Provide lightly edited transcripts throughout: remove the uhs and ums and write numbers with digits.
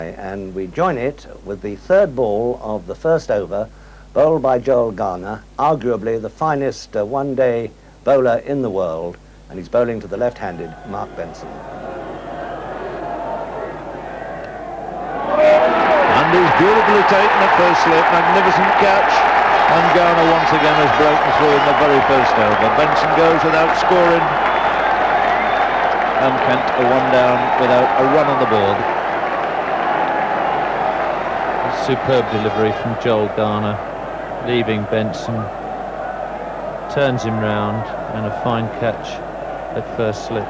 And we join it with the third ball of the first over, bowled by Joel Garner, arguably the finest one-day bowler in the world, and he's bowling to the left-handed Mark Benson. And he's beautifully taken at first slip, magnificent catch, and Garner once again has broken through in the very first over. Benson goes without scoring, and Kent a one down without a run on the board. Superb delivery from Joel Garner, leaving Benson, turns him round, and a fine catch at first slip.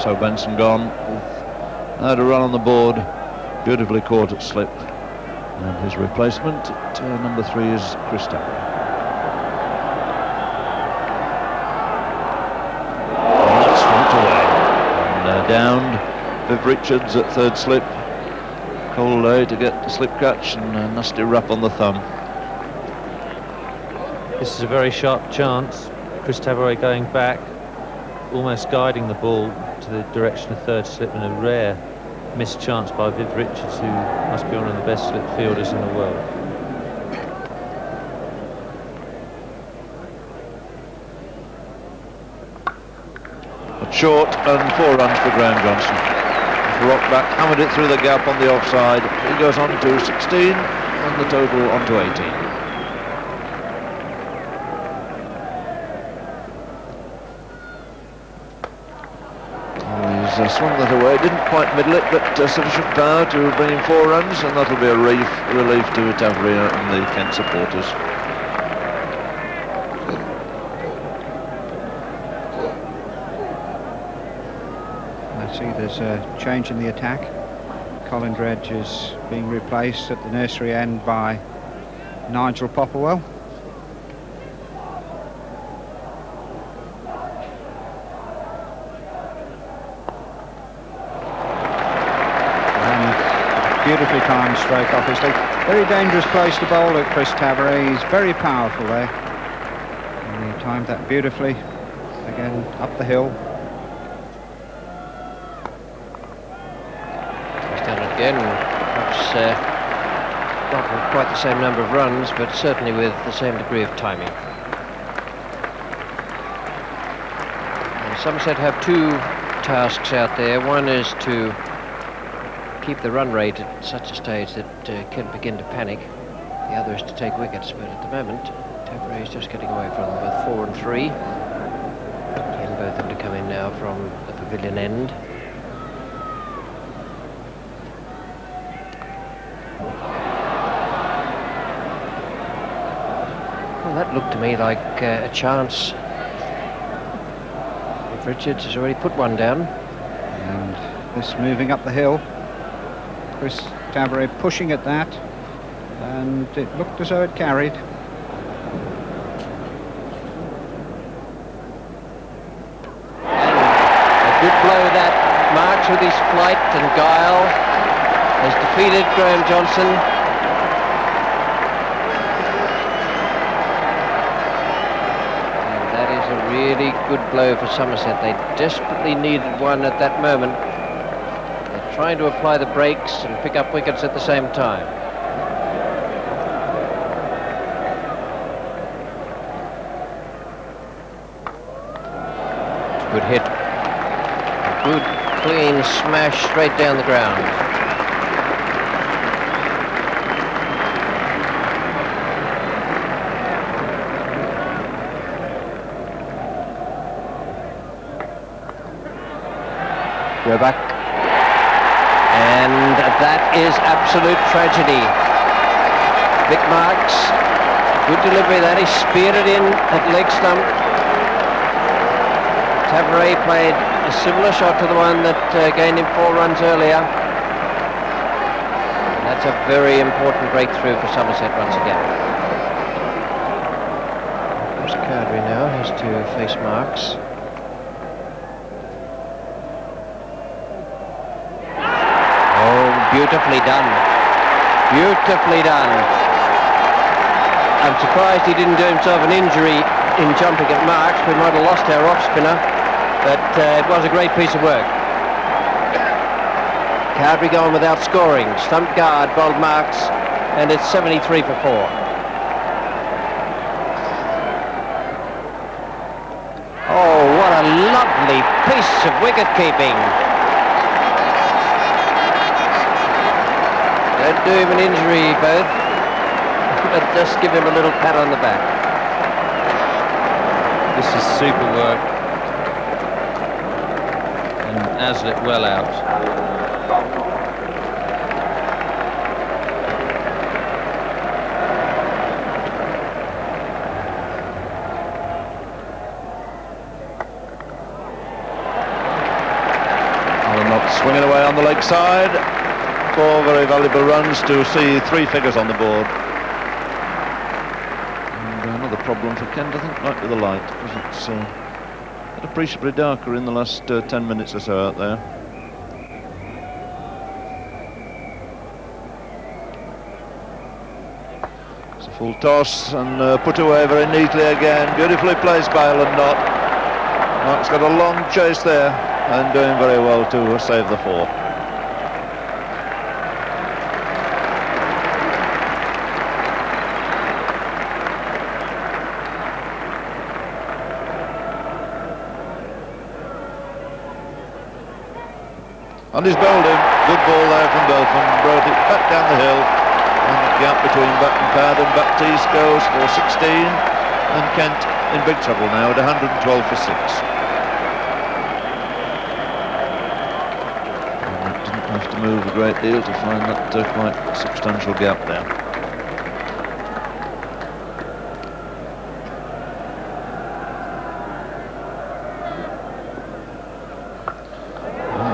So Benson gone, had a run on the board, beautifully caught at slip, and his replacement at number 3 is Chris Taverry. And that's straight away. And downed Viv Richards at third slip. Cold day to get the slip catch, and a nasty rap on the thumb. This is a very sharp chance. Chris Taverry going back, almost guiding the ball to the direction of third slip, and a rare missed chance by Viv Richards, who must be one of the best slip fielders in the world. But short, and 4 runs for Graham Johnson. Rock back, hammered it through the gap on the offside. He goes on to 16, and the total on to 18. He's swung that away, didn't quite middle it, but sufficient power to bring in 4 runs, and that'll be a relief to Taverry and the Kent supporters. There's a change in the attack. Colin Dredge is being replaced at the nursery end by Nigel Popperwell. And beautifully timed stroke, obviously. Very dangerous place to bowl at Chris Taverry. He's very powerful there. And he timed that beautifully. Again, up the hill. Again, perhaps not with quite the same number of runs, but certainly with the same degree of timing. And Somerset have 2 tasks out there. One is to keep the run rate at such a stage that Kent begin to panic. The other is to take wickets, but at the moment, Taverry is just getting away from them with 4 and 3. Again, both of them to come in now from the pavilion end. That looked to me like a chance. If Richards has already put one down. And this moving up the hill. Chris Taverry pushing at that. And it looked as though it carried. And a good blow that. Marks with his flight and guile has defeated Graham Johnson. Really good blow for Somerset. They desperately needed one at that moment. They're trying to apply the brakes and pick up wickets at the same time. Good hit. A good clean smash straight down the ground. Go back, and that is absolute tragedy. Vic Marks, good delivery that, he speared it in at leg stump. Taverry played a similar shot to the one that gained him 4 runs earlier. And that's a very important breakthrough for Somerset once again. Of course, Cowdrey now has to face Marks. Beautifully done. Beautifully done. I'm surprised he didn't do himself an injury in jumping at Marks. We might have lost our off spinner, but it was a great piece of work. Cowdrey going without scoring. Stumped guard, bowled marks, and it's 73 for 4. Oh, what a lovely piece of wicket keeping. Don't do him an injury, both, but just give him a little pat on the back. This is super work. And Aslett well out. Swinging away on the leg side. 4 very valuable runs to see 3 figures on the board. And another problem for Kent, I think, might be the light, because it's appreciably darker in the last 10 minutes or so out there. It's a full toss and put away very neatly again. Beautifully placed by Alan Knott. Mark's got a long chase there, and doing very well to save the 4. And he's bowled him. Good ball there from Belfon. Brought it back down the hill. And the gap between bat and pad and Baptiste goes for 16. And Kent in big trouble now at 112 for 6. Have to move a great deal to find that quite substantial gap there.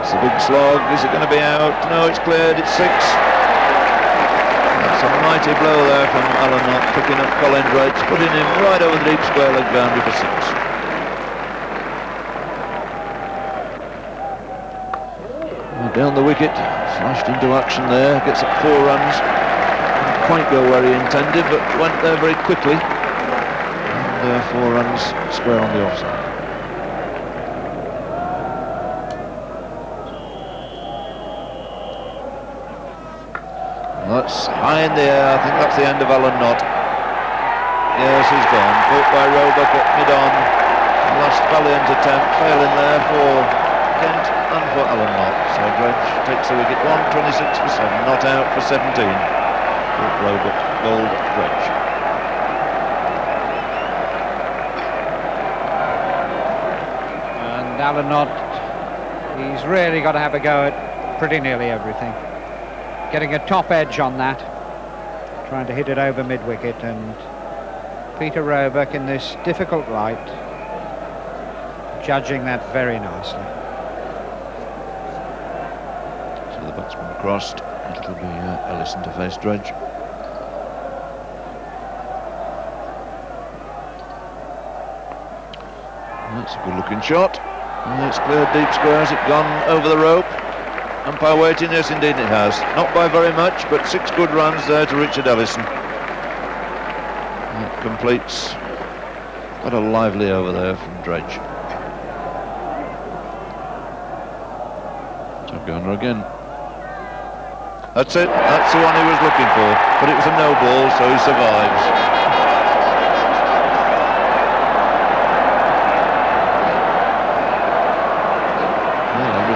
It's a big slog. Is it going to be out? No, it's cleared. It's 6. That's a mighty blow there from Alan Knott, picking up Colin Dredge, putting him right over the deep square leg boundary for 6. Down the wicket, flashed into action there, gets up 4 runs. Didn't quite go where he intended, but went there very quickly. And 4 runs square on the offside. That's high in the air. I think that's the end of Alan Knott. Yes, he's gone. Caught by Roebuck at mid-on. Last valiant attempt, failing there for Kent and for Alan Knott. So Dredge takes the wicket. 126 for 7, not out for 17. Roebuck bowled Dredge. And Alan Knott, he's really got to have a go at pretty nearly everything. Getting a top edge on that, trying to hit it over mid-wicket, and Peter Roebuck in this difficult light, judging that very nicely. So the batsman crossed. It'll be Ellison to face Dredge. That's a good-looking shot. And it's cleared deep square. Has it gone over the rope? Umpire waiting. Yes, indeed it has. Not by very much, but 6 good runs there to Richard Ellison. It completes. Got a lively over there from Dredge. Top gunner again. That's it. That's the one he was looking for. But it was a no ball, so he survives.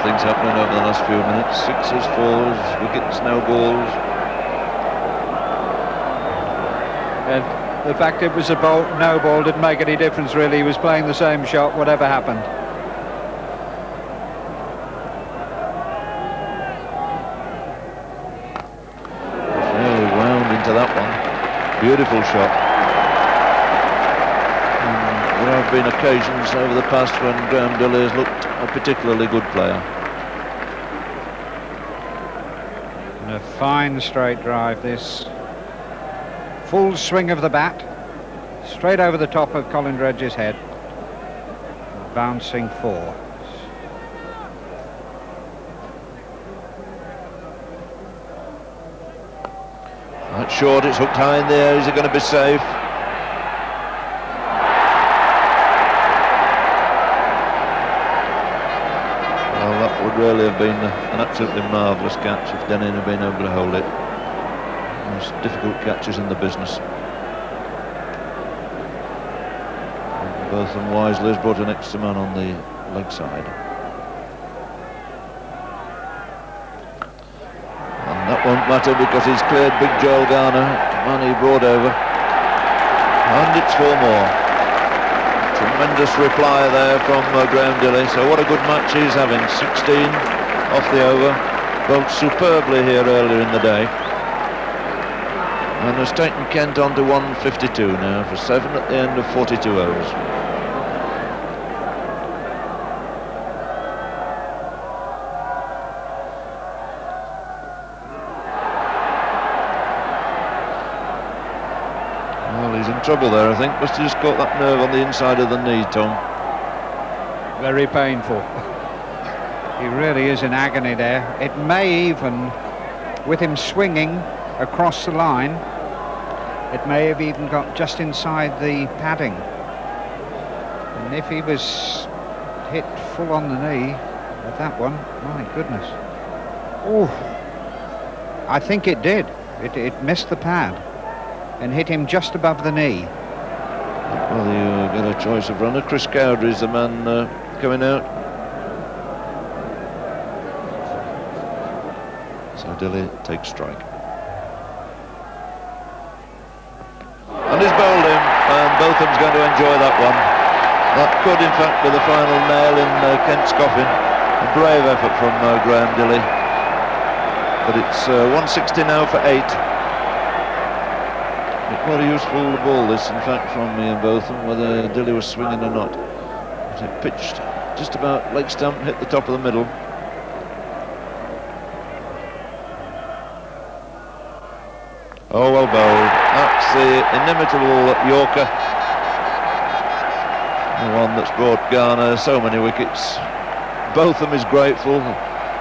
Everything's happening over the last few minutes. 6s, 4s, wickets, no balls. And the fact it was a no ball didn't make any difference really. He was playing the same shot whatever happened. Really wound into that one. Beautiful shot. There have been occasions over the past when Graham Dilley has looked a particularly good player. And a fine straight drive this. Full swing of the bat, straight over the top of Colin Dredge's head. Bouncing 4. That's short, it's hooked high in the air. Is it going to be safe? really have been an absolutely marvellous catch if Denin had been able to hold it. Most difficult catches in the business. And Botham wisely has brought an extra man on the leg side. And that won't matter because he's cleared big Joel Garner, man he brought over. And it's 4 more. Tremendous reply there from Graham Dilley. So what a good match he's having. 16 off the over. Bowled superbly here earlier in the day. And has taken Kent on to 152 now for 7 at the end of 42 overs. Well, he's in trouble there, I think. Must have just caught that nerve on the inside of the knee, Tom. Very painful. He really is in agony there. It may even, with him swinging across the line, it may have even got just inside the padding. And if he was hit full on the knee with that one, my goodness. Oh, I think it did. It missed the pad and hit him just above the knee. Well, you get a choice of runner. Chris Cowdery is the man coming out. So Dilley takes strike. And he's bowled him, and Botham's going to enjoy that one. That could, in fact, be the final nail in Kent's coffin. A brave effort from Graham Dilley. But it's 160 now for 8. What a useful ball this, in fact, from me and Botham, whether Dilley was swinging or not. But it pitched just about leg stump, hit the top of the middle. Oh, well bowled. That's the inimitable Yorker. The one that's brought Garner so many wickets. Botham is grateful.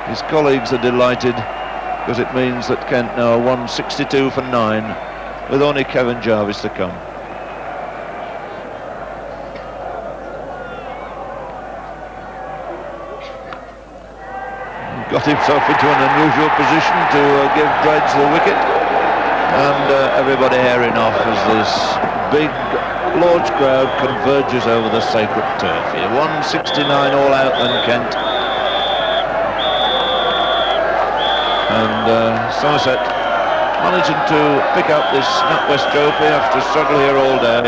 His colleagues are delighted because it means that Kent now are 162 for 9 with only Kevin Jarvis to come. Got himself into an unusual position to give Dredge the wicket. And everybody herring off as this big large crowd converges over the sacred turf here. 169 all out then, Kent. And Somerset managing to pick up this NatWest trophy after struggle here all day,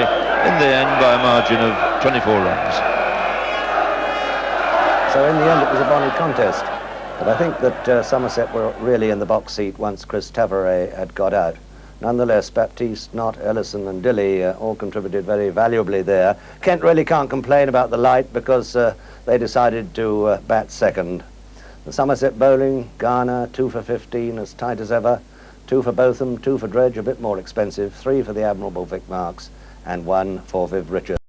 in the end by a margin of 24 runs. So in the end it was a bonny contest. But I think that Somerset were really in the box seat once Chris Tavares had got out. Nonetheless, Baptiste, Knott, Ellison and Dilley all contributed very valuably there. Kent really can't complain about the light because they decided to bat second. The Somerset bowling, Garner 2 for 15, as tight as ever. 2 for Botham, 2 for Dredge, a bit more expensive. 3 for the admirable Vic Marks and 1 for Viv Richards.